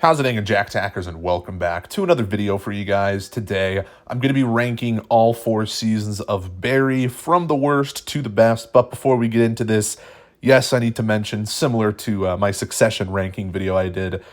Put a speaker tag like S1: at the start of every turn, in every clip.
S1: How's it going, Jack Tackers, and welcome back to another video for you guys. Today, I'm going to be ranking all 4 seasons of Barry from the worst to the best. But before we get into this, yes, I need to mention, similar to my Succession ranking video I did,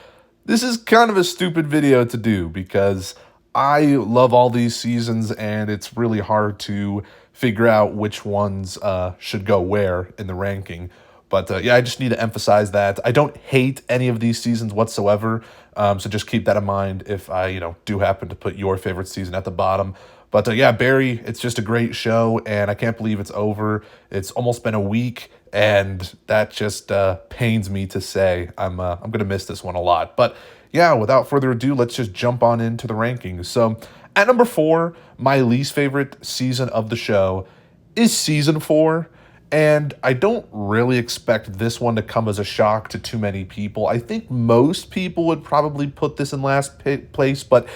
S1: this is kind of a stupid video to do because I love all these seasons and it's really hard to figure out which ones should go where in the ranking. But yeah, I just need to emphasize that I don't hate any of these seasons whatsoever. So just keep that in mind if I, do happen to put your favorite season at the bottom. But yeah, Barry, it's just a great show, and I can't believe it's over. It's almost been a week, and that just pains me to say. I'm gonna miss this one a lot. But yeah, without further ado, let's just jump on into the rankings. So at number 4, my least favorite season of the show is season 4. And I don't really expect this one to come as a shock to too many people. I think most people would probably put this in last place, but,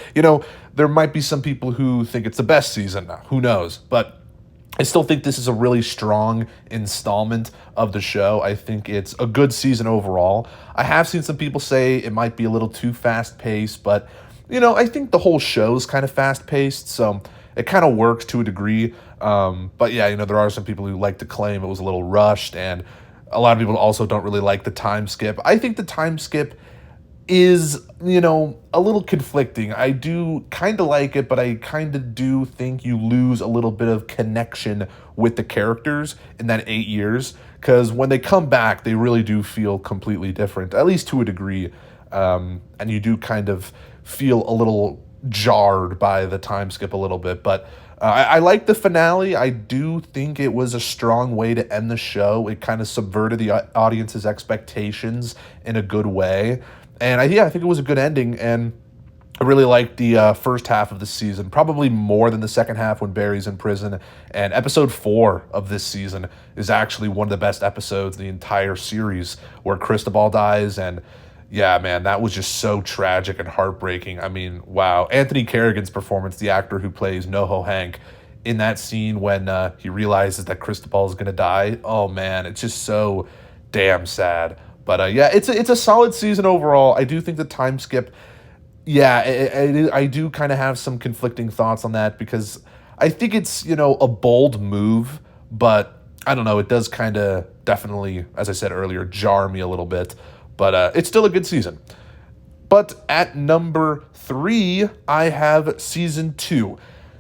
S1: there might be some people who think it's the best season. Who knows? But I still think this is a really strong installment of the show. I think it's a good season overall. I have seen some people say it might be a little too fast-paced, but, I think the whole show is kind of fast-paced, so it kind of works to a degree. But yeah, there are some people who like to claim it was a little rushed, and a lot of people also don't really like the time skip. I think the time skip is, a little conflicting. I do kind of like it, but I kind of do think you lose a little bit of connection with the characters in that 8 years, because when they come back, they really do feel completely different, at least to a degree. And you do kind of feel a little jarred by the time skip a little bit, but I like the finale. I do think it was a strong way to end the show. It kind of subverted the audience's expectations in a good way, and I think it was a good ending, and I really liked the first half of the season, probably more than the second half when Barry's in prison, and episode 4 of this season is actually one of the best episodes in the entire series, where Cristobal dies, and yeah, man, that was just so tragic and heartbreaking. I mean, wow. Anthony Carrigan's performance, the actor who plays NoHo Hank, in that scene when he realizes that Cristobal is going to die, oh, man, it's just so damn sad. But yeah, it's a solid season overall. I do think the time skip, yeah, I do kind of have some conflicting thoughts on that because I think it's, a bold move, but I don't know, it does kind of definitely, as I said earlier, jar me a little bit. But it's still a good season. But at number 3, I have season 2.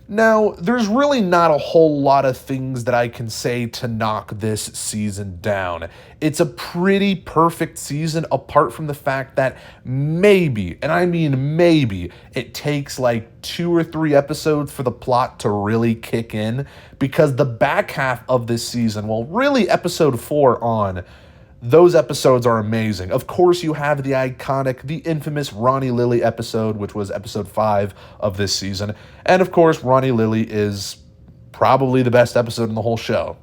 S1: Now, there's really not a whole lot of things that I can say to knock this season down. It's a pretty perfect season, apart from the fact that maybe, and I mean maybe, it takes like 2 or 3 episodes for the plot to really kick in, because the back half of this season, well, really episode 4 on, those episodes are amazing. Of course, you have the iconic, the infamous Ronnie Lily episode, which was episode 5 of this season. And of course, Ronnie Lily is probably the best episode in the whole show.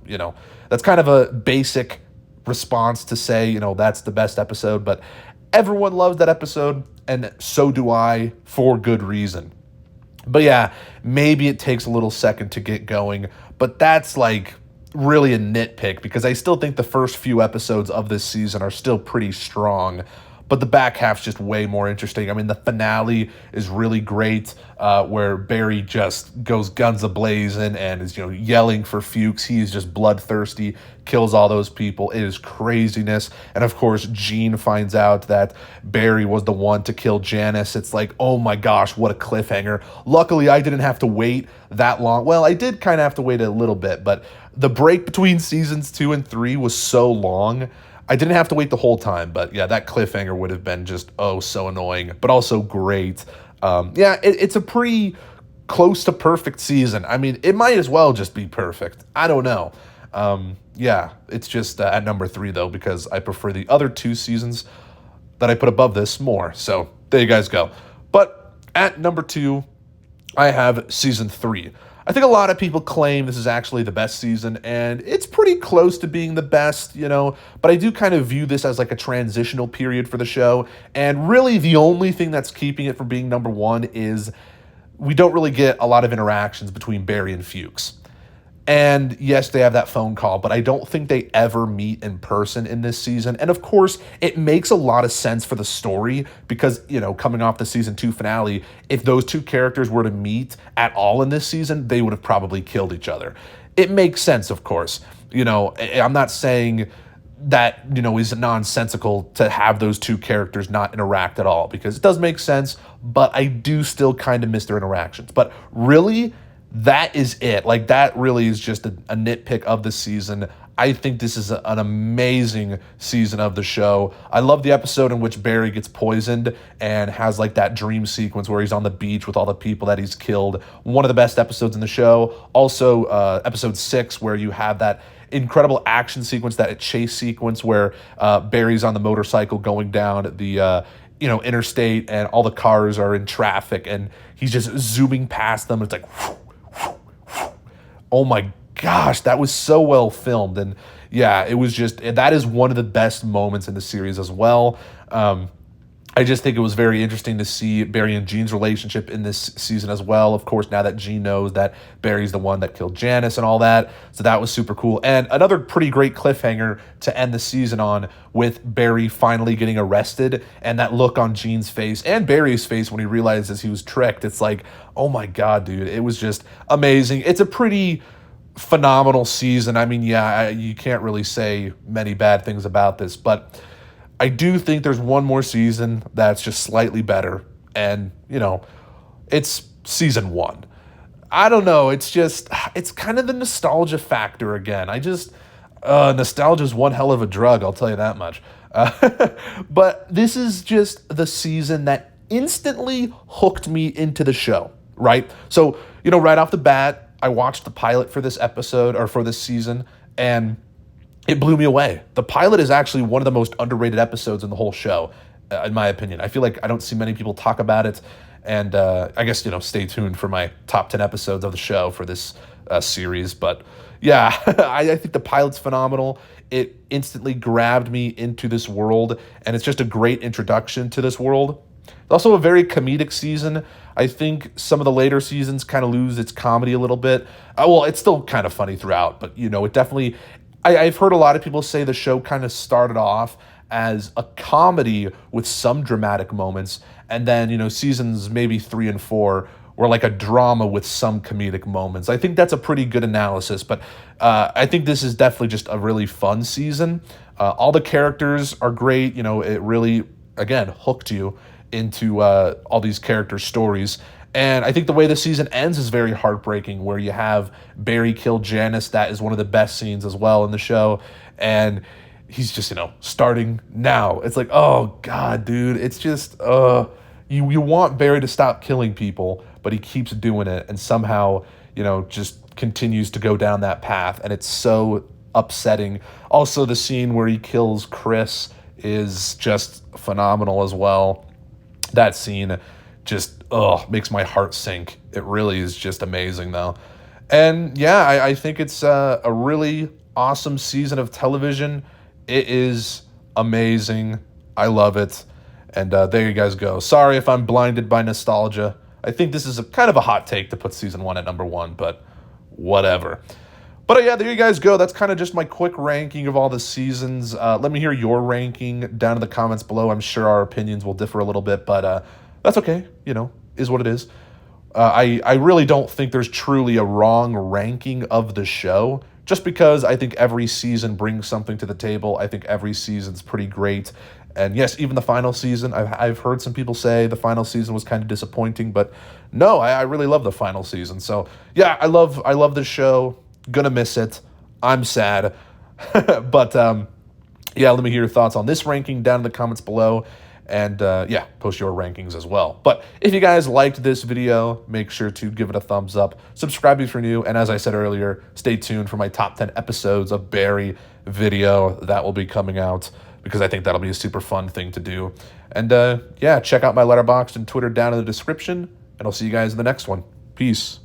S1: That's kind of a basic response to say, that's the best episode, but everyone loves that episode, and so do I, for good reason. But yeah, maybe it takes a little second to get going, but that's like really a nitpick, because I still think the first few episodes of this season are still pretty strong, but the back half's just way more interesting. I mean, the finale is really great, where Barry just goes guns a-blazing and is, yelling for Fuchs. He is just bloodthirsty, kills all those people. It is craziness. And of course, Gene finds out that Barry was the one to kill Janice. It's like, oh my gosh, what a cliffhanger. Luckily, I didn't have to wait that long. Well, I did kind of have to wait a little bit, but the break between seasons 2 and 3 was so long, I didn't have to wait the whole time. But yeah, that cliffhanger would have been just, so annoying, but also great. It's a pretty close to perfect season. I mean, it might as well just be perfect. I don't know. It's just at number 3, though, because I prefer the other 2 seasons that I put above this more. So there you guys go. But at number 2, I have season 3. I think a lot of people claim this is actually the best season, and it's pretty close to being the best, but I do kind of view this as like a transitional period for the show, and really the only thing that's keeping it from being number 1 is we don't really get a lot of interactions between Barry and Fuchs. And yes, they have that phone call, but I don't think they ever meet in person in this season. And of course, it makes a lot of sense for the story because, coming off the season 2 finale, if those two characters were to meet at all in this season, they would have probably killed each other. It makes sense, of course. I'm not saying that, is nonsensical to have those two characters not interact at all because it does make sense, but I do still kind of miss their interactions. But really, that is it. Like, that really is just a nitpick of the season. I think this is an amazing season of the show. I love the episode in which Barry gets poisoned and has like that dream sequence where he's on the beach with all the people that he's killed. One of the best episodes in the show. Also, episode 6, where you have that incredible action sequence, that chase sequence where Barry's on the motorcycle going down the interstate, and all the cars are in traffic and he's just zooming past them. It's like, whew, oh my gosh, that was so well filmed. And yeah, it was just, that is one of the best moments in the series as well. I just think it was very interesting to see Barry and Gene's relationship in this season as well. Of course, now that Gene knows that Barry's the one that killed Janice and all that. So that was super cool. And another pretty great cliffhanger to end the season on, with Barry finally getting arrested and that look on Gene's face and Barry's face when he realizes he was tricked. It's like, oh my God, dude, it was just amazing. It's a pretty phenomenal season. I mean, yeah, you can't really say many bad things about this, but I do think there's one more season that's just slightly better, and, it's season 1. I don't know, it's kind of the nostalgia factor again. Nostalgia is one hell of a drug, I'll tell you that much. But this is just the season that instantly hooked me into the show, right? So, right off the bat, I watched the pilot for this episode, or for this season, and it blew me away. The pilot is actually one of the most underrated episodes in the whole show, in my opinion. I feel like I don't see many people talk about it, and I guess, stay tuned for my top 10 episodes of the show for this series. But yeah, I think the pilot's phenomenal. It instantly grabbed me into this world, and it's just a great introduction to this world. It's also a very comedic season. I think some of the later seasons kind of lose its comedy a little bit. Well, it's still kind of funny throughout, but, it definitely... I've heard a lot of people say the show kind of started off as a comedy with some dramatic moments, and then, seasons maybe 3 and 4 were like a drama with some comedic moments. I think that's a pretty good analysis, but I think this is definitely just a really fun season. All the characters are great. It really, again, hooked you into all these characters' stories. And I think the way the season ends is very heartbreaking, where you have Barry kill Janice. That is one of the best scenes as well in the show. And he's just, starting now. It's like, oh God, dude. It's just, you want Barry to stop killing people, but he keeps doing it. And somehow, just continues to go down that path. And it's so upsetting. Also, the scene where he kills Chris is just phenomenal as well. That scene just makes my heart sink. It really is just amazing, though. And yeah, I think it's a really awesome season of television. It is amazing. I love it. And there you guys go. Sorry if I'm blinded by nostalgia. I think this is kind of a hot take to put season 1 at number 1, but whatever. But yeah, there you guys go. That's kind of just my quick ranking of all the seasons. Let me hear your ranking down in the comments below. I'm sure our opinions will differ a little bit, but that's okay. Is what it is. I really don't think there's truly a wrong ranking of the show, just because I think every season brings something to the table. I think every season's pretty great. And yes, even the final season, I've heard some people say the final season was kind of disappointing, but no, I really love the final season. So yeah, I love this show. Gonna miss it. I'm sad. But yeah, let me hear your thoughts on this ranking down in the comments below. And yeah, post your rankings as well. But if you guys liked this video, make sure to give it a thumbs up. Subscribe if you're new. And as I said earlier, stay tuned for my top 10 episodes of Barry video that will be coming out, because I think that'll be a super fun thing to do. And yeah, check out my Letterboxd and Twitter down in the description. And I'll see you guys in the next one. Peace.